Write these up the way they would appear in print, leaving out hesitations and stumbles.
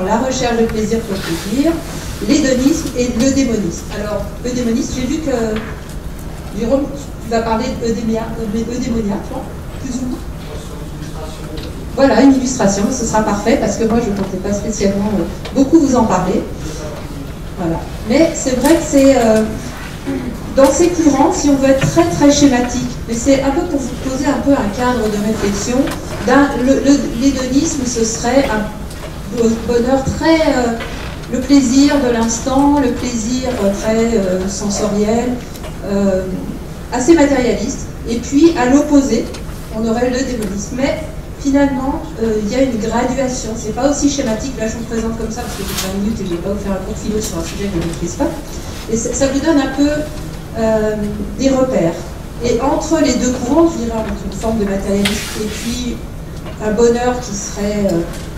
la recherche de plaisir pour plaisir, l'hédonisme et le démonisme. Alors, le démonisme, j'ai vu que, Jérôme, tu vas parler d'eudémoniaque, toi, plus ou moins. Voilà, une illustration, ce sera parfait, parce que moi, je ne comptais pas spécialement beaucoup vous en parler. Voilà. Mais c'est vrai que c'est... dans ces courants, si on veut être très très schématique, mais c'est un peu pour vous poser un peu un cadre de réflexion, l'hédonisme, ce serait un bonheur très... le plaisir de l'instant, le plaisir très sensoriel, assez matérialiste. Et puis, à l'opposé, on aurait le démonisme. Mais finalement, il y a une graduation. C'est pas aussi schématique. Là, je vous présente comme ça, parce que j'ai 20 minutes et je ne vais pas vous faire un cours de philo sur un sujet que je ne maîtrise pas. Et ça vous donne un peu des repères. Et entre les deux courants, je dirais, entre une forme de matérialisme et puis un bonheur qui serait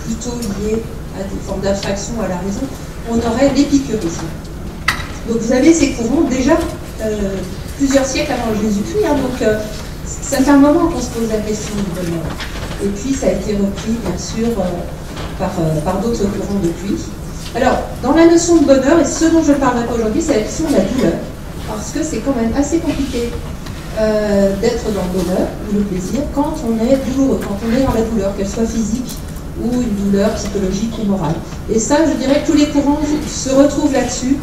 plutôt lié à des formes d'abstraction, à la raison, on aurait l'épicurisme. Donc vous avez ces courants déjà plusieurs siècles avant Jésus-Christ, hein, donc ça fait un moment qu'on se pose la question du bonheur. Et puis ça a été repris bien sûr par d'autres courants depuis. Alors, dans la notion de bonheur, et ce dont je ne parlerai pas aujourd'hui, c'est la question de la douleur. Parce que c'est quand même assez compliqué d'être dans le bonheur ou le plaisir quand on est douloureux, quand on est dans la douleur, qu'elle soit physique ou une douleur psychologique ou morale. Et ça, je dirais que tous les courants se retrouvent là-dessus.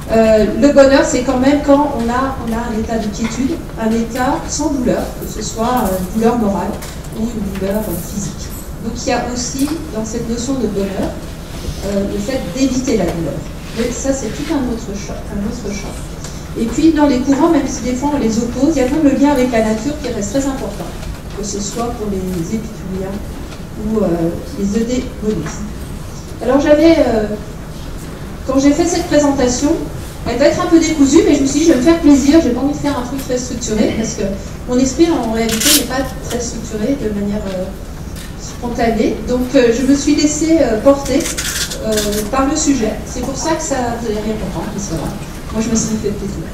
Le bonheur, c'est quand même quand on a un état de quiétude, un état sans douleur, que ce soit une douleur morale ou une douleur physique. Donc il y a aussi, dans cette notion de bonheur, le fait d'éviter la douleur. Mais ça, c'est tout un autre champ. Et puis, dans les courants, même si des fois on les oppose, il y a même le lien avec la nature qui reste très important, que ce soit pour les épicuriens ou les eudémonistes. Alors, quand j'ai fait cette présentation, elle va être un peu décousue, mais je me suis dit, je vais me faire plaisir, j'ai pas envie de faire un truc très structuré, parce que mon esprit, en réalité, n'est pas très structuré de manière spontanée. Donc, je me suis laissée porter par le sujet. C'est pour ça que vous allez rien comprendre, mais c'est vrai. Moi, je me suis fait plaisir.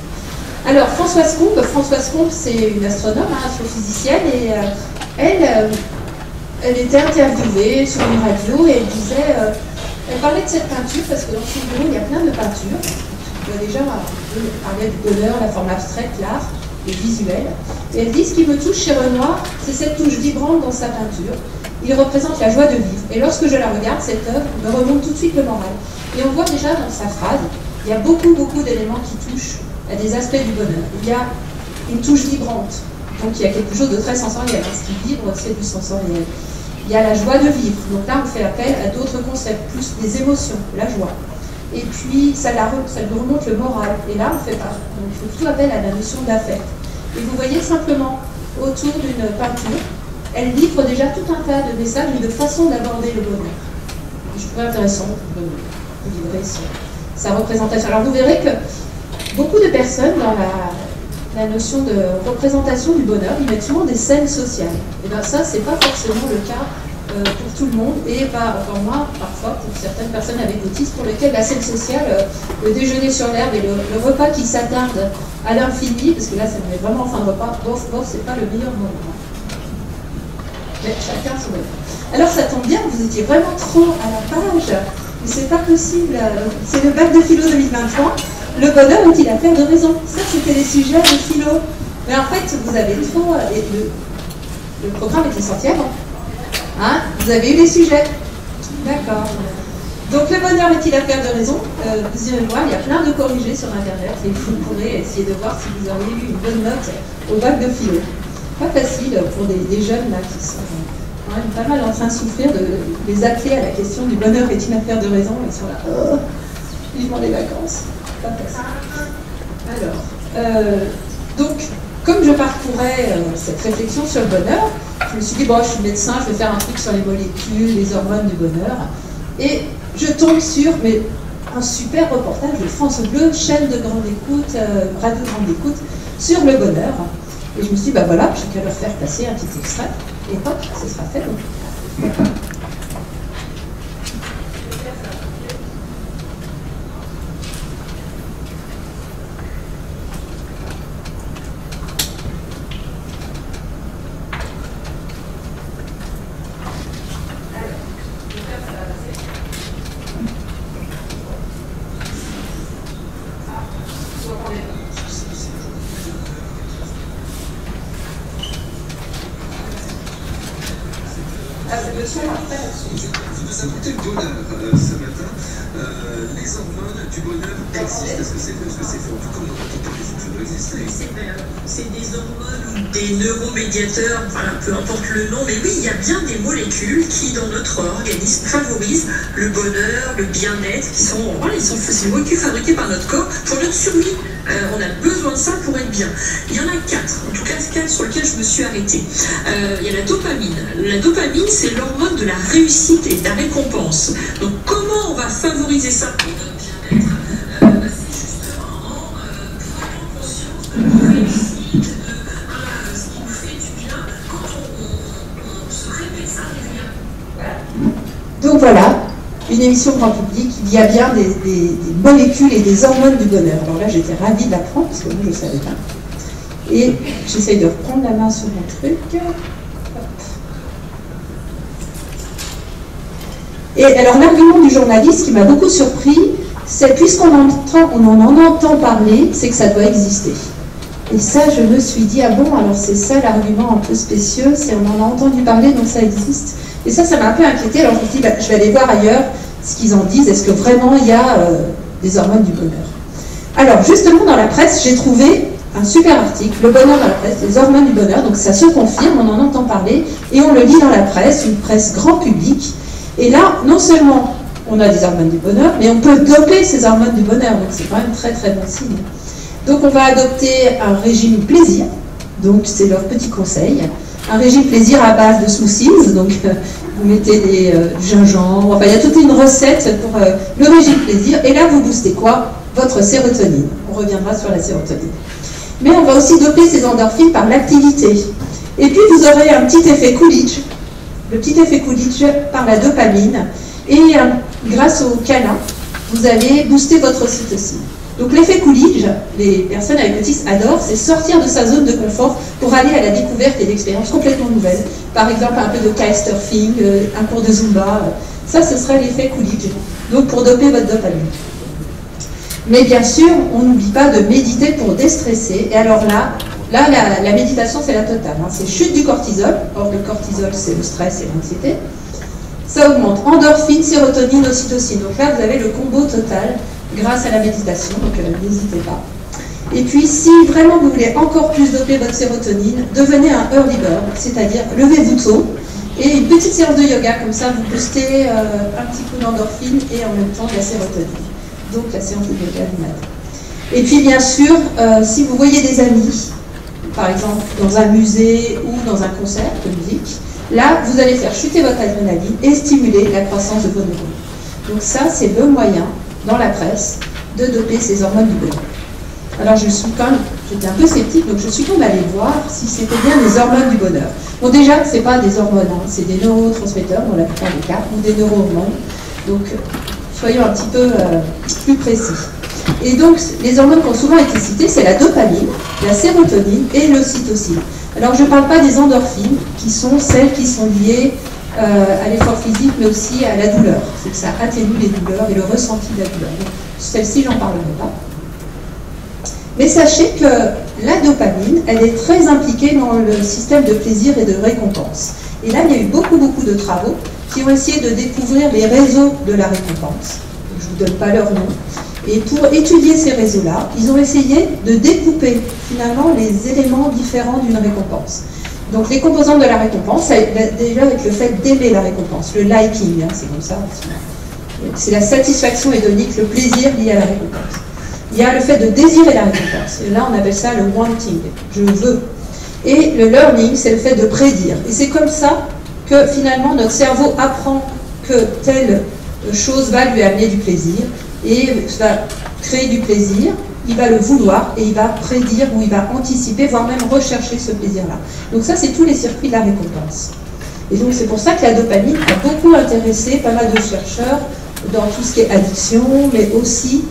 Alors, Françoise Combe, c'est une astronome, astrophysicienne, et elle était interviewée sur une radio, et elle disait, elle parlait de cette peinture, parce que dans son bureau, il y a plein de peintures. Déjà, elle parlait du bonheur, la forme abstraite, l'art, le visuel. Et elle dit, ce qui me touche chez Renoir, c'est cette touche vibrante dans sa peinture. Il représente la joie de vivre. Et lorsque je la regarde, cette œuvre me remonte tout de suite le moral. Et on voit déjà dans sa phrase, il y a beaucoup d'éléments qui touchent à des aspects du bonheur. Il y a une touche vibrante, donc il y a quelque chose de très sensoriel. Ce qui vibre, c'est du sensoriel. Il y a la joie de vivre, donc là on fait appel à d'autres concepts, plus des émotions, la joie. Et puis ça lui remonte le moral, et là on fait pas. Donc il faut plutôt appel à la notion d'affect. Et vous voyez simplement, autour d'une peinture, elle livre déjà tout un tas de messages et de façons d'aborder le bonheur. Et je trouvais intéressant de livrer sa représentation. Alors vous verrez que beaucoup de personnes, dans la notion de représentation du bonheur, ils mettent souvent des scènes sociales. Et bien ça, c'est pas forcément le cas pour tout le monde, et pas encore moins, parfois, pour certaines personnes avec autisme, pour lesquelles la scène sociale, le déjeuner sur l'herbe et le repas qui s'attarde à l'infini, parce que là, ça met vraiment en fin de repas, c'est pas le meilleur moment. Mais chacun son bonheur. Alors ça tombe bien, vous étiez vraiment trop à la page. C'est pas possible. C'est le bac de philo 2023. Le bonheur est-il affaire de raison? Ça, c'était les sujets de philo. Mais en fait, vous avez trop. Le programme était sorti avant. Hein? Vous avez eu les sujets. D'accord. Donc, le bonheur est-il affaire de raison? Vous irez voir, il y a plein de corrigés sur Internet et vous pourrez essayer de voir si vous auriez eu une bonne note au bac de philo. Pas facile pour des jeunes là qui sont quand même pas mal en train de souffrir de les appeler à la question du bonheur est une affaire de raison. Ils sont là, vivement les vacances. Pas facile. Alors, donc, comme je parcourais cette réflexion sur le bonheur, je me suis dit, bon, je suis médecin, je vais faire un truc sur les molécules, les hormones du bonheur. Et je tombe sur un super reportage de France Bleu, chaîne de grande écoute, radio de grande écoute, sur le bonheur. Et je me suis dit, bah voilà, j'ai qu'à leur faire passer un petit extrait, et hop, ce sera fait. Donc. ce côté bonheur, ce matin, les hormones du bonheur existent. Est-ce que c'est faux? Tout comme dans notre temps, ça doit exister. C'est des hormones ou des neuromédiateurs, voilà, peu importe le nom, mais oui, il y a bien des molécules qui, dans notre organisme, favorisent le bonheur, le bien-être, c'est des molécules fabriquées par notre corps pour notre survie. On a besoin de ça pour être bien. Il y en a 4, en tout cas 4 sur lesquels je me suis arrêtée. Il y a la dopamine. La dopamine, c'est l'hormone de la réussite et de la récompense. Donc comment on va favoriser ça pour notre bien-être? C'est justement en prenant conscience de la réussite, de ce qui nous fait du bien, quand on se répète ça régulièrement. Donc voilà, une émission grand public, il y a bien des molécules et des hormones du bonheur. Alors là, j'étais ravie de l'apprendre, parce que moi, je ne savais pas. Et j'essaye de reprendre la main sur mon truc. Hop. Et alors, l'argument du journaliste qui m'a beaucoup surpris, c'est puisqu'on en entend parler, c'est que ça doit exister. Et ça, je me suis dit, ah bon, alors c'est ça l'argument un peu spécieux, c'est on en a entendu parler, donc ça existe. Et ça m'a un peu inquiétée. Alors je me suis dit, bah, je vais aller voir ailleurs ce qu'ils en disent. Est-ce que vraiment il y a des hormones du bonheur? Alors justement, dans la presse, j'ai trouvé un super article, Le bonheur dans la presse, les hormones du bonheur. Donc ça se confirme, on en entend parler, et on le lit dans la presse, une presse grand public. Et là, non seulement on a des hormones du bonheur, mais on peut doper ces hormones du bonheur. Donc c'est quand même très très bon signe. Donc on va adopter un régime plaisir. Donc c'est leur petit conseil. Un régime plaisir à base de smoothies, donc vous mettez du gingembre, enfin il y a toute une recette pour le régime plaisir, et là vous boostez quoi? Votre sérotonine. On reviendra sur la sérotonine. Mais on va aussi doper ces endorphines par l'activité. Et puis vous aurez un petit effet Coolidge, le petit effet Coolidge par la dopamine, et grâce au câlin, vous allez booster votre ocytocine. Donc l'effet Coolidge, les personnes avec autisme adorent, c'est sortir de sa zone de confort pour aller à la découverte et d'expériences complètement nouvelles. Par exemple, un peu de kitesurfing, un cours de Zumba, ça ce serait l'effet Coolidge, donc pour doper votre dopamine. Mais bien sûr, on n'oublie pas de méditer pour déstresser, et alors là la méditation c'est la totale, hein. C'est chute du cortisol, or le cortisol c'est le stress et l'anxiété, ça augmente endorphine, sérotonine, ocytocine, donc là vous avez le combo total grâce à la méditation, donc n'hésitez pas. Et puis, si vraiment vous voulez encore plus doper votre sérotonine, devenez un early bird, c'est-à-dire levez-vous tôt, et une petite séance de yoga, comme ça vous boostez un petit coup d'endorphine et en même temps de la sérotonine. Donc la séance de yoga du matin. Et puis bien sûr, si vous voyez des amis, par exemple dans un musée ou dans un concert de musique, là vous allez faire chuter votre adrénaline et stimuler la croissance de vos neurones. Donc ça c'est le moyen dans la presse de doper ces hormones du bonheur. Alors j'étais un peu sceptique, donc je suis quand même allée voir si c'était bien des hormones du bonheur. Bon déjà, ce n'est pas des hormones, hein, c'est des neurotransmetteurs dans la plupart des cas, ou des neurohormones. Donc soyons un petit peu plus précis. Et donc les hormones qui ont souvent été citées, c'est la dopamine, la sérotonine et l'ocytocine. Alors je ne parle pas des endorphines, qui sont celles qui sont liées à l'effort physique, mais aussi à la douleur. C'est que ça atténue les douleurs et le ressenti de la douleur. Celle-ci, j'en parlerai pas. Mais sachez que la dopamine, elle est très impliquée dans le système de plaisir et de récompense. Et là, il y a eu beaucoup de travaux qui ont essayé de découvrir les réseaux de la récompense. Je ne vous donne pas leur nom. Et pour étudier ces réseaux-là, ils ont essayé de découper finalement les éléments différents d'une récompense. Donc les composantes de la récompense, ça déjà avec le fait d'aimer la récompense, le liking, hein, c'est comme ça. C'est la satisfaction hédonique, le plaisir lié à la récompense. Il y a le fait de désirer la récompense, et là on appelle ça le wanting, je veux. Et le learning, c'est le fait de prédire. Et c'est comme ça que finalement notre cerveau apprend que telle chose va lui amener du plaisir, et va créer du plaisir, il va le vouloir et il va prédire ou il va anticiper, voire même rechercher ce plaisir-là. Donc ça, c'est tous les circuits de la récompense. Et donc c'est pour ça que la dopamine a beaucoup intéressé pas mal de chercheurs dans tout ce qui est addiction, mais aussi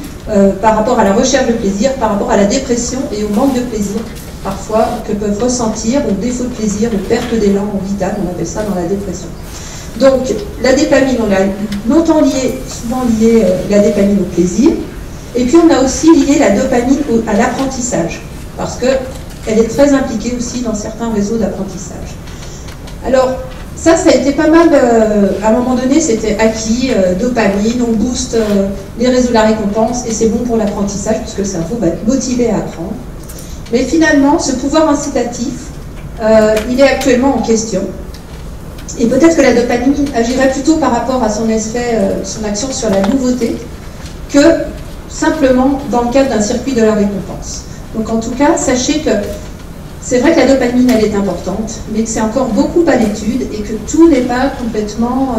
par rapport à la recherche de plaisir, par rapport à la dépression et au manque de plaisir, parfois, que peuvent ressentir, ou défaut de plaisir, ou perte d'élan vital, on appelle ça dans la dépression. Donc la dopamine, on a longtemps souvent lié la dopamine au plaisir. Et puis on a aussi lié la dopamine à l'apprentissage, parce qu'elle est très impliquée aussi dans certains réseaux d'apprentissage. Alors, Ça a été pas mal, à un moment donné, c'était acquis, dopamine, on booste les réseaux de la récompense et c'est bon pour l'apprentissage puisque le cerveau va être motivé à apprendre. Mais finalement, ce pouvoir incitatif, il est actuellement en question. Et peut-être que la dopamine agirait plutôt par rapport à son effet, son action sur la nouveauté, que simplement dans le cadre d'un circuit de la récompense. Donc en tout cas, sachez que c'est vrai que la dopamine, elle est importante, mais que c'est encore beaucoup à l'étude et que tout n'est pas complètement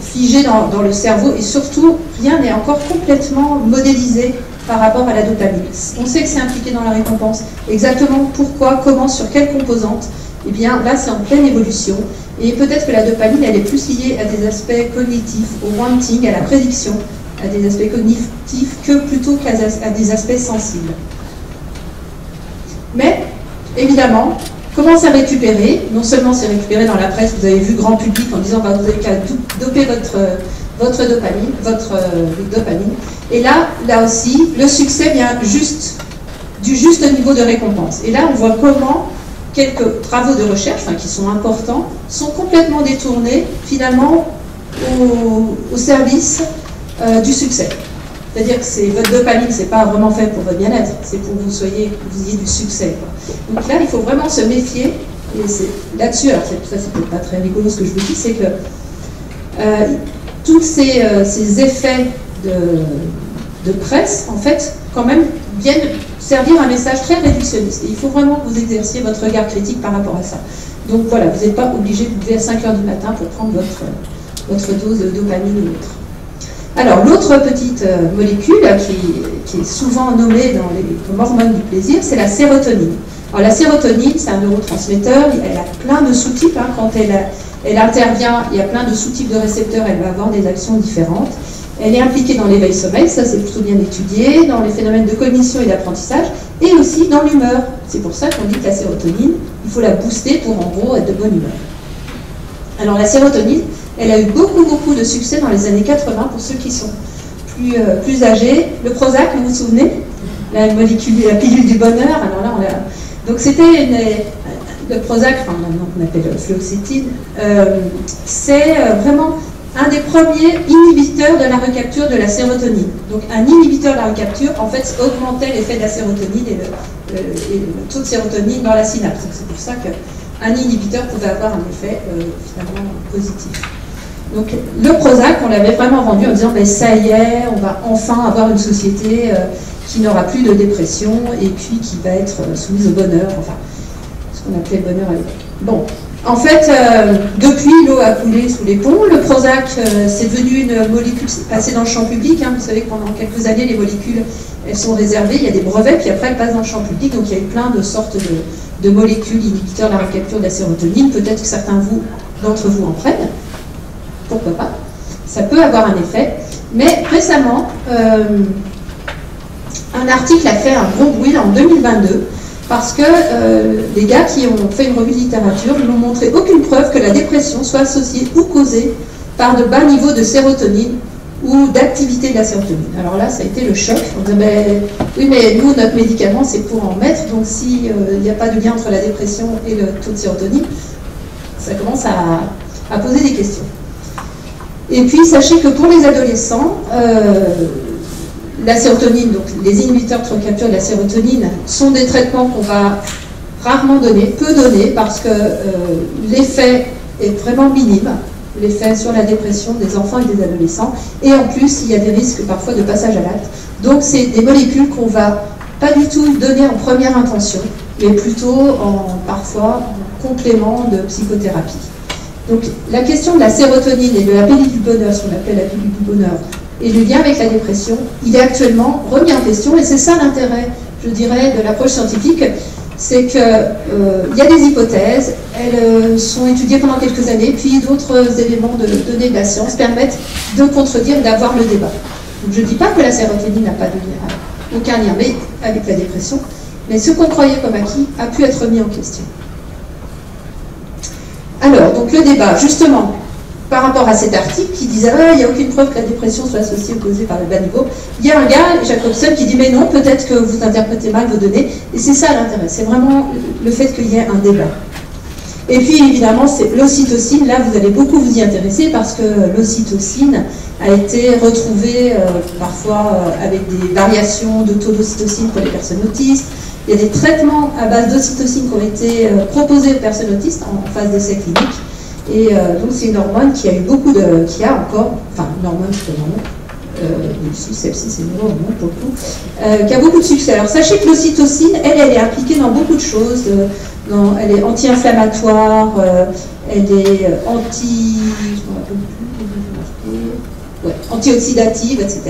figé dans le cerveau et surtout, rien n'est encore complètement modélisé par rapport à la dopamine. On sait que c'est impliqué dans la récompense. Exactement pourquoi, comment, sur quelles composantes, eh bien là, c'est en pleine évolution. Et peut-être que la dopamine, elle est plus liée à des aspects cognitifs, au wanting, à la prédiction, à des aspects cognitifs que plutôt qu'à des aspects sensibles. Mais, évidemment, comment c'est récupéré? Non seulement c'est récupéré dans la presse, vous avez vu grand public en disant bah, vous avez qu'à doper votre dopamine. Et là aussi, le succès vient du juste niveau de récompense. Et là, on voit comment quelques travaux de recherche, qui sont importants, sont complètement détournés, finalement, au service du succès. C'est-à-dire que votre dopamine, c'est pas vraiment fait pour votre bien-être, c'est pour que vous ayez du succès. Quoi. Donc là, il faut vraiment se méfier, et c'est là-dessus, alors ça c'est peut-être pas très rigolo ce que je vous dis, c'est que tous ces effets de presse, en fait, quand même, viennent servir un message très réductionniste. Et il faut vraiment que vous exerciez votre regard critique par rapport à ça. Donc voilà, vous n'êtes pas obligé de vous lever à 5 h du matin pour prendre votre dose de dopamine ou autre. Alors, l'autre petite molécule qui est souvent nommée comme hormone du plaisir, c'est la sérotonine. Alors, la sérotonine, c'est un neurotransmetteur, elle a plein de sous-types. Quand elle intervient, il y a plein de sous-types de récepteurs, elle va avoir des actions différentes. Elle est impliquée dans l'éveil-sommeil, ça c'est plutôt bien étudié, dans les phénomènes de cognition et d'apprentissage, et aussi dans l'humeur. C'est pour ça qu'on dit que la sérotonine, il faut la booster pour en gros être de bonne humeur. Alors la sérotonine, elle a eu beaucoup de succès dans les années 80 pour ceux qui sont plus âgés. Le Prozac, vous vous souvenez? La pilule du bonheur. Alors là, donc c'était le Prozac, maintenant qu'on appelle fluoxétine, c'est vraiment un des premiers inhibiteurs de la recapture de la sérotonine. Donc un inhibiteur de la recapture, en fait, augmentait l'effet de la sérotonine et le taux de sérotonine dans la synapse. Donc c'est pour ça qu'un inhibiteur pouvait avoir un effet finalement positif. Donc le Prozac, on l'avait vraiment vendu en disant ça y est, on va enfin avoir une société qui n'aura plus de dépression et puis qui va être soumise au bonheur, enfin ce qu'on appelait le bonheur à l'époque. Bon, en fait, depuis l'eau a coulé sous les ponts, le Prozac c'est devenu une molécule passée dans le champ public. Vous savez que pendant quelques années les molécules elles sont réservées, il y a des brevets puis après elles passent dans le champ public, donc il y a eu plein de sortes de molécules inhibiteurs de la recapture de la sérotonine. Peut-être que certains d'entre vous en prennent. Pourquoi pas? Ça peut avoir un effet. Mais récemment, un article a fait un gros bruit en 2022 parce que les gars qui ont fait une revue de littérature n'ont montré aucune preuve que la dépression soit associée ou causée par de bas niveaux de sérotonine ou d'activité de la sérotonine. Alors là, ça a été le choc. On dit, oui, mais nous, notre médicament, c'est pour en mettre, donc s'il n'y a pas de lien entre la dépression et le taux de sérotonine, ça commence à poser des questions. Et puis, sachez que pour les adolescents, la sérotonine, donc les inhibiteurs de recapture de la sérotonine, sont des traitements qu'on va rarement donner, peu donner, parce que l'effet est vraiment minime, l'effet sur la dépression des enfants et des adolescents, et en plus, il y a des risques parfois de passage à l'acte. Donc, c'est des molécules qu'on va pas du tout donner en première intention, mais plutôt parfois en complément de psychothérapie. Donc la question de la sérotonine et de la pilule du bonheur, ce qu'on appelle la pilule du bonheur, et le lien avec la dépression, il est actuellement remis en question, et c'est ça l'intérêt, je dirais, de l'approche scientifique, c'est qu'il y a des hypothèses, elles sont étudiées pendant quelques années, puis d'autres éléments de données de la science permettent de contredire, d'avoir le débat. Donc je ne dis pas que la sérotonine n'a pas de lien, aucun lien mais avec la dépression, mais ce qu'on croyait comme acquis a pu être remis en question. Alors, donc le débat, justement, par rapport à cet article qui disait il n'y a aucune preuve que la dépression soit associée ou causée par le bas niveau, il y a un gars, Jacobson, qui dit mais non, peut-être que vous interprétez mal vos données, et c'est ça l'intérêt, c'est vraiment le fait qu'il y ait un débat. Et puis évidemment, c'est l'ocytocine. Là, vous allez beaucoup vous y intéresser parce que l'ocytocine a été retrouvée parfois avec des variations de taux d'ocytocine pour les personnes autistes. Il y a des traitements à base d'ocytocine qui ont été proposés aux personnes autistes en phase d'essai clinique. Et donc c'est une hormone qui a eu beaucoup de... qui a encore... Enfin, une hormone, je peux celle-ci c'est une hormone pour le coup, qui a beaucoup de succès. Alors sachez que l'ocytocine, elle est impliquée dans beaucoup de choses. Elle est anti-inflammatoire, elle est antioxydative, etc.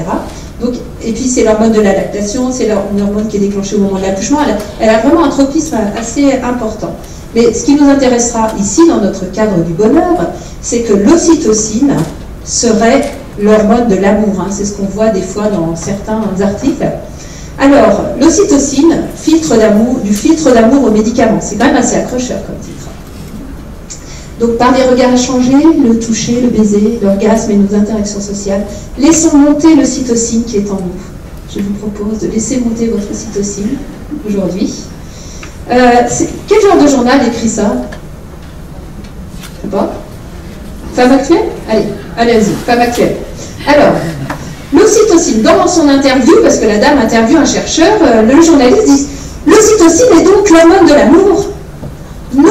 Donc, et puis c'est l'hormone de la lactation, c'est une hormone qui est déclenchée au moment de l'accouchement. Elle a vraiment un tropisme assez important. Mais ce qui nous intéressera ici, dans notre cadre du bonheur, c'est que l'ocytocine serait l'hormone de l'amour. Hein. C'est ce qu'on voit des fois dans certains articles. Alors, l'ocytocine, du filtre d'amour aux médicaments. C'est quand même assez accrocheur comme titre. Donc, par les regards échangés, le toucher, le baiser, l'orgasme et nos interactions sociales, laissons monter l'ocytocine qui est en nous. Je vous propose de laisser monter votre ocytocine aujourd'hui. Quel genre de journal écrit ça? Je sais pas. Femme actuelle? Allez-y, Femme actuelle. Alors, l'ocytocine, dans son interview, parce que la dame interviewe un chercheur, le journaliste dit « L'ocytocine est donc l'hormone de l'amour ?» Non,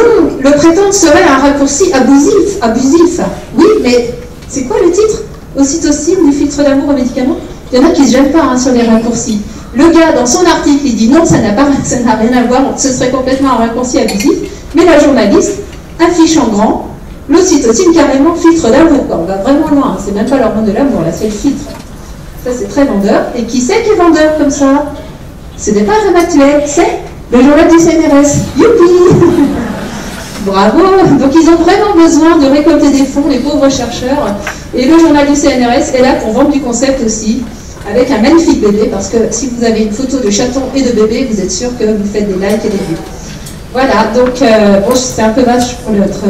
le prétendre serait un raccourci abusif. Oui, mais c'est quoi le titre? Ocytocine du filtre d'amour aux médicaments? Il y en a qui ne se gênent pas sur les raccourcis. Le gars, dans son article, il dit non, ça n'a rien à voir, ce serait complètement un raccourci abusif. Mais la journaliste affiche en grand l'ocytocine carrément filtre d'amour. On va vraiment loin, c'est même pas l'hormone de l'amour, là, c'est le filtre. Ça, c'est très vendeur. Et qui c'est qui est vendeur comme ça? Ce n'est pas un actuel, c'est le journal du CNRS. Youpi! Bravo! Donc, ils ont vraiment besoin de récolter des fonds, les pauvres chercheurs. Et le journal du CNRS est là pour vendre du concept aussi, avec un magnifique bébé, parce que si vous avez une photo de chaton et de bébé, vous êtes sûr que vous faites des likes et des vues. Voilà, donc, bon, c'est un peu vache pour notre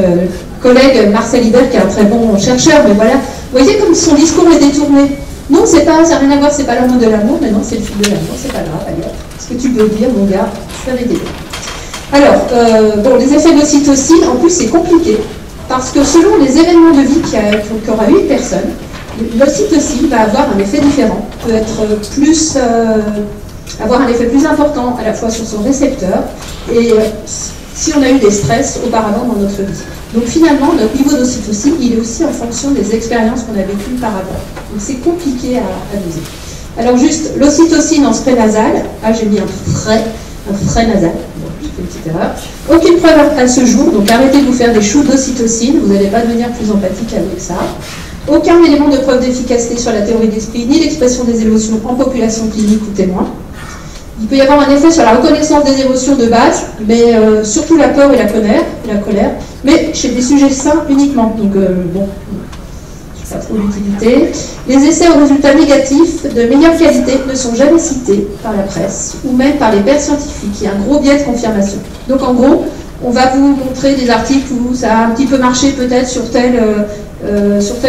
collègue Marcel Hibert, qui est un très bon chercheur, mais voilà. Vous voyez comme son discours est détourné. Non, ça n'a rien à voir, c'est pas l'hormone de l'amour, mais non, c'est le fil de l'amour, c'est pas grave, allez, ce que tu peux dire, mon gars, ça va t'aider. Alors, bon, les effets de l'ocytocine, en plus, c'est compliqué, parce que selon les événements de vie qu'aura eu une personne, l'ocytocine va avoir un effet différent, peut être plus, avoir un effet plus important à la fois sur son récepteur, et si on a eu des stress auparavant dans notre vie. Donc finalement, notre niveau d'ocytocine, il est aussi en fonction des expériences qu'on a vécues par avant. Donc c'est compliqué à doser. Alors juste, l'ocytocine en spray nasal, j'ai mis un frais nasal, bon, j'ai fait une petite erreur. Aucune preuve à ce jour, donc arrêtez de vous faire des shoots d'ocytocine, vous n'allez pas devenir plus empathique avec ça. Aucun élément de preuve d'efficacité sur la théorie d'esprit, ni l'expression des émotions en population clinique ou témoin. Il peut y avoir un effet sur la reconnaissance des émotions de base, mais surtout la peur et la colère, mais chez des sujets sains uniquement. Donc, bon, je ne sais pas trop l'utilité. Les essais aux résultats négatifs de meilleure qualité ne sont jamais cités par la presse ou même par les pairs scientifiques. Il y a un gros biais de confirmation. Donc, en gros, on va vous montrer des articles où ça a un petit peu marché peut-être sur tel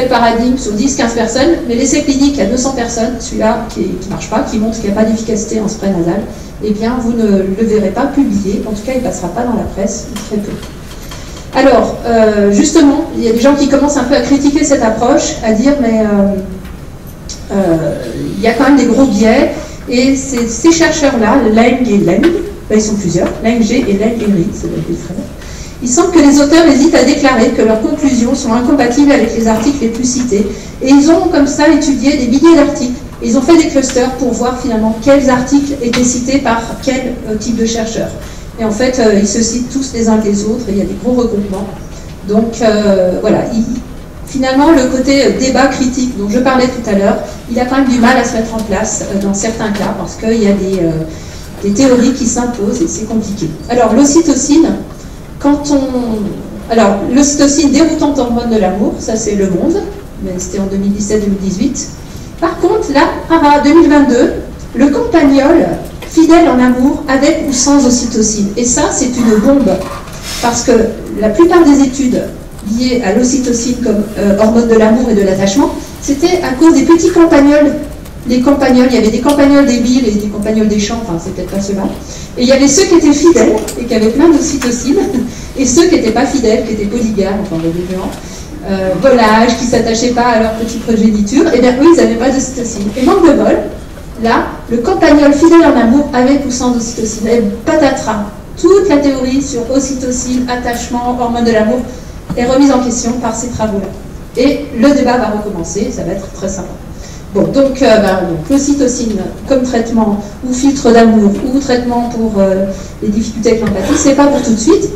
paradigme, sur 10-15 personnes, mais l'essai clinique à 200 personnes, celui-là qui ne marche pas, qui montre qu'il n'y a pas d'efficacité en spray nasal, eh bien vous ne le verrez pas publié, en tout cas il ne passera pas dans la presse, ou très peu. Alors, justement, il y a des gens qui commencent un peu à critiquer cette approche, à dire mais il y a quand même des gros biais, et ces chercheurs-là, Lang et Lang, ils sont plusieurs, Lang G et Lang Henry, c'est des frères. Il semble que les auteurs hésitent à déclarer que leurs conclusions sont incompatibles avec les articles les plus cités. Et ils ont comme ça étudié des milliers d'articles. Ils ont fait des clusters pour voir finalement quels articles étaient cités par quel type de chercheurs. Et en fait, ils se citent tous les uns des autres et il y a des gros regroupements. Donc voilà, finalement le côté débat critique dont je parlais tout à l'heure, il a quand même du mal à se mettre en place dans certains cas parce qu'il y a des théories qui s'imposent et c'est compliqué. Alors l'ocytocine, alors, l'ocytocine, déroutante hormone de l'amour, ça c'est Le Monde, mais c'était en 2017-2018. Par contre, là, 2022, le Campagnol, fidèle en amour, avec ou sans ocytocine. Et ça, c'est une bombe, parce que la plupart des études liées à l'ocytocine comme hormone de l'amour et de l'attachement, c'était à cause des petits campagnols les campagnols, il y avait des campagnols des villes et des campagnols des champs, enfin c'est peut-être pas ceux-là. Et il y avait ceux qui étaient fidèles et qui avaient plein d'ocytocine, et ceux qui n'étaient pas fidèles, qui étaient polygames, enfin des volages, qui ne s'attachaient pas à leur petite progéniture, et bien eux ils n'avaient pas d'ocytocine. Et manque de bol, là, le campagnol fidèle en amour avait poussant d'ocytocine. Et patatras, toute la théorie sur ocytocine, attachement, hormone de l'amour est remise en question par ces travaux-là. Et le débat va recommencer, ça va être très sympa. Bon, donc l'ocytocine comme traitement ou filtre d'amour ou traitement pour les difficultés avec l'empathie, c'est pas pour tout de suite.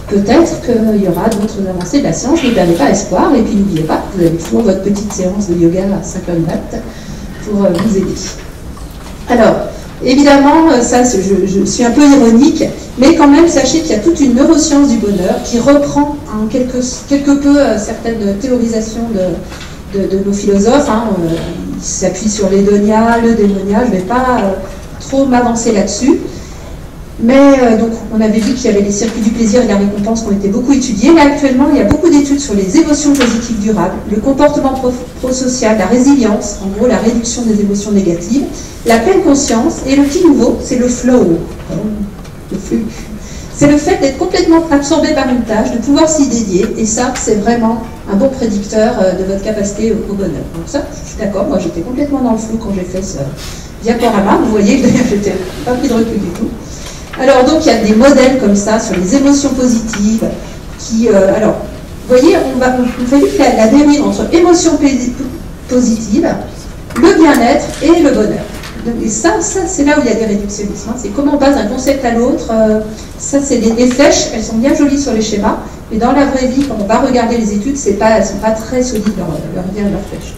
Peut-être qu'il y aura d'autres avancées de la science, ne perdez pas espoir, et puis n'oubliez pas que vous avez toujours votre petite séance de yoga à 5h du mat pour vous aider. Alors, évidemment, ça, je suis un peu ironique, mais quand même, sachez qu'il y a toute une neuroscience du bonheur qui reprend en quelque peu certaines théorisations de nos philosophes. Ils s'appuient sur l'hédonia, le démonia, je ne vais pas trop m'avancer là-dessus. Mais donc, on avait vu qu'il y avait les circuits du plaisir et de la récompense qui ont été beaucoup étudiés. Là, actuellement, il y a beaucoup d'études sur les émotions positives durables, le comportement prosocial, la résilience, en gros, la réduction des émotions négatives, la pleine conscience, et le petit nouveau, c'est le flow. Le flux. C'est le fait d'être complètement absorbé par une tâche, de pouvoir s'y dédier, et ça, c'est vraiment un bon prédicteur de votre capacité au bonheur. Donc ça, je suis d'accord, moi j'étais complètement dans le flou quand j'ai fait ce diaporama, vous voyez, d'ailleurs, j'étais pas pris de recul du tout. Alors donc il y a des modèles comme ça sur les émotions positives qui, alors, vous voyez, on fait vite la dérive entre émotions positives, le bien-être et le bonheur. Et ça c'est là où il y a des réductionnismes. C'est comment on passe d'un concept à l'autre. Ça, c'est des flèches, elles sont bien jolies sur les schémas, mais dans la vraie vie, quand on va regarder les études, elles ne sont pas très solides, leurs flèches.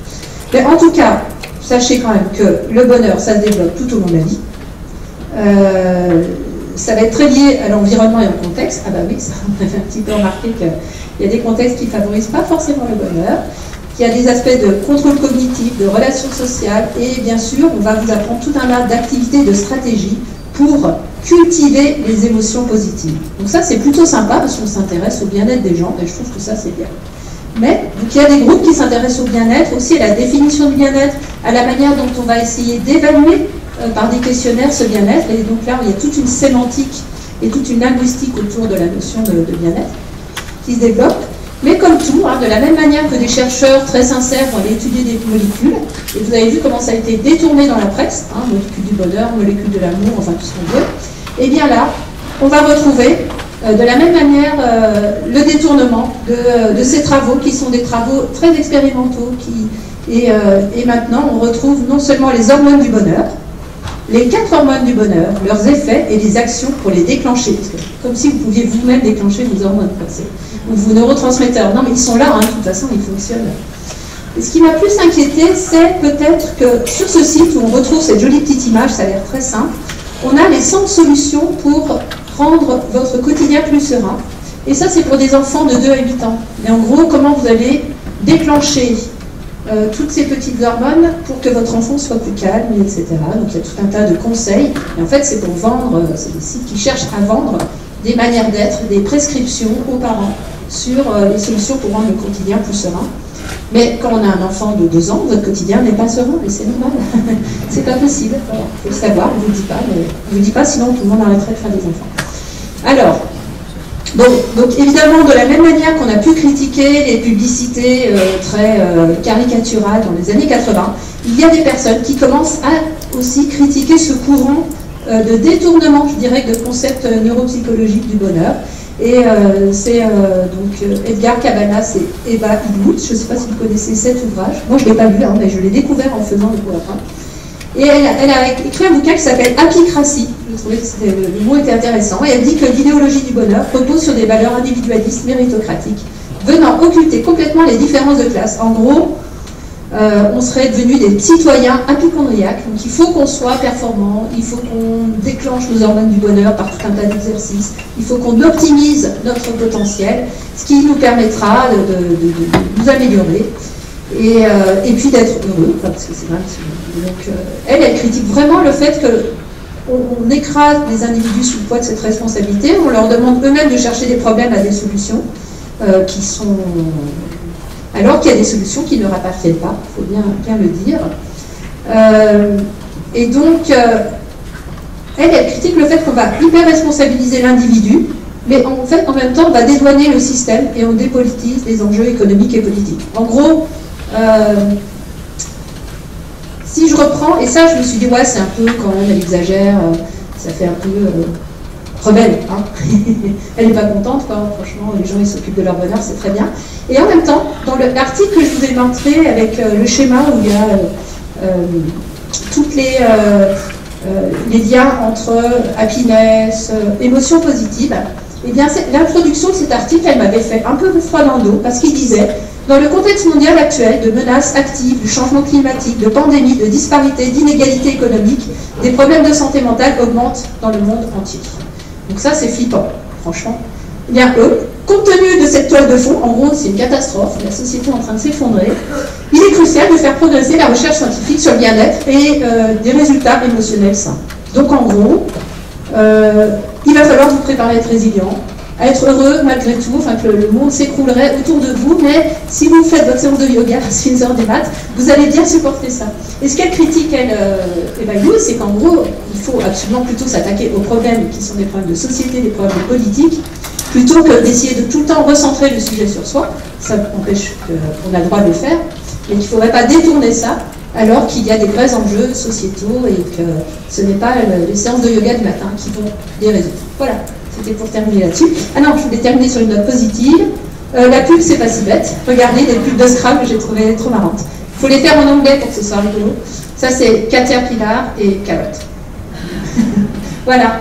Mais en tout cas, sachez quand même que le bonheur, ça se développe tout au long de la vie. Ça va être très lié à l'environnement et au contexte. Ah bah oui, ça, on avait un petit peu remarqué qu'il y a des contextes qui ne favorisent pas forcément le bonheur, qu'il y a des aspects de contrôle cognitif, de relations sociales, et bien sûr, on va vous apprendre tout un tas d'activités et de stratégies pour cultiver les émotions positives. Donc ça, c'est plutôt sympa parce qu'on s'intéresse au bien-être des gens, et je trouve que ça, c'est bien. Mais donc, il y a des groupes qui s'intéressent au bien-être, aussi à la définition du bien-être, à la manière dont on va essayer d'évaluer par des questionnaires ce bien-être, et donc là il y a toute une sémantique et toute une linguistique autour de la notion de bien-être qui se développe, mais comme tout, de la même manière que des chercheurs très sincères vont aller étudier des molécules, et vous avez vu comment ça a été détourné dans la presse, molécules du bonheur, molécules de l'amour, enfin tout ce qu'on veut, et bien là, on va retrouver de la même manière le détournement de ces travaux qui sont des travaux très expérimentaux, et maintenant on retrouve non seulement les hormones du bonheur, les 4 hormones du bonheur, leurs effets et les actions pour les déclencher. Parce que, comme si vous pouviez vous-même déclencher vos hormones, ou vos neurotransmetteurs. Non, mais ils sont là, de toute façon, ils fonctionnent. Et ce qui m'a plus inquiété, c'est peut-être que sur ce site où on retrouve cette jolie petite image, ça a l'air très simple, on a les 100 solutions pour rendre votre quotidien plus serein. Et ça, c'est pour des enfants de 2 à 8 ans. Et en gros, comment vous allez déclencher toutes ces petites hormones pour que votre enfant soit plus calme, etc. Donc il y a tout un tas de conseils. Et en fait, c'est pour vendre, c'est des sites qui cherchent à vendre des manières d'être, des prescriptions aux parents sur les solutions pour rendre le quotidien plus serein. Mais quand on a un enfant de 2 ans, votre quotidien n'est pas serein, et c'est normal. C'est pas possible. Il faut le savoir, on ne vous le dit pas, mais on ne vous le dit pas, sinon tout le monde arrêterait de faire des enfants. Alors, donc évidemment, de la même manière qu'on a pu critiquer les publicités très caricaturales dans les années 80, il y a des personnes qui commencent à aussi critiquer ce courant de détournement, je dirais, de concepts neuropsychologiques du bonheur. Et c'est donc Edgar Cabanas et Eva Illouz, je ne sais pas si vous connaissez cet ouvrage, moi je ne l'ai pas lu, mais je l'ai découvert en faisant le PowerPoint. Et elle a écrit un bouquin qui s'appelle Apicratie. Je trouvais que le mot était intéressant. Et elle dit que l'idéologie du bonheur repose sur des valeurs individualistes méritocratiques, venant occulter complètement les différences de classe. En gros, on serait devenus des citoyens hypocondriaques. Donc il faut qu'on soit performant, il faut qu'on déclenche nos hormones du bonheur par tout un tas d'exercices, il faut qu'on optimise notre potentiel, ce qui nous permettra de nous améliorer. Et puis d'être heureux, parce que c'est vrai. Donc, elle critique vraiment le fait qu'on écrase les individus sous le poids de cette responsabilité, on leur demande eux-mêmes de chercher des problèmes à des solutions qui sont... alors qu'il y a des solutions qui ne leur appartiennent pas, il faut bien le dire. Et donc, elle critique le fait qu'on va hyper responsabiliser l'individu, mais en fait, en même temps, on va dédouaner le système et on dépolitise les enjeux économiques et politiques. En gros, si je reprends, et ça je me suis dit, ouais, c'est un peu quand même, elle exagère, ça fait un peu rebelle, hein. Elle n'est pas contente, quoi. Franchement, les gens ils s'occupent de leur bonheur, c'est très bien. Et en même temps, dans l'article que je vous ai montré avec le schéma où il y a toutes les liens entre happiness, émotions positives, eh bien l'introduction de cet article, elle m'avait fait un peu froid dans le dos, parce qu'il disait: dans le contexte mondial actuel de menaces actives, du changement climatique, de pandémies, de disparités, d'inégalités économiques, des problèmes de santé mentale augmentent dans le monde entier. Donc ça, c'est flippant, franchement. Eh bien, compte tenu de cette toile de fond, en gros, c'est une catastrophe, la société est en train de s'effondrer, il est crucial de faire progresser la recherche scientifique sur le bien-être et des résultats émotionnels sains. Donc en gros, il va falloir vous préparer à être résilient, à être heureux malgré tout, enfin que le monde s'écroulerait autour de vous, mais si vous faites votre séance de yoga à 6h du mat, vous allez bien supporter ça. Et ce qu'elle critique, Eva Illouz, c'est qu'en gros, il faut absolument plutôt s'attaquer aux problèmes qui sont des problèmes de société, des problèmes politiques, plutôt que d'essayer de tout le temps recentrer le sujet sur soi. Ça empêche qu'on a le droit de le faire, mais qu'il ne faudrait pas détourner ça, alors qu'il y a des vrais enjeux sociétaux et que ce n'est pas les séances de yoga du matin qui vont les résoudre. Voilà. C'était pour terminer là-dessus. Ah non, je voulais terminer sur une note positive. La pub, c'est pas si bête. Regardez les pubs de Scrum que j'ai trouvées trop marrantes. Il faut les faire en anglais pour que ce soit rigolo. Ça, c'est Caterpillar et Carrot. Voilà.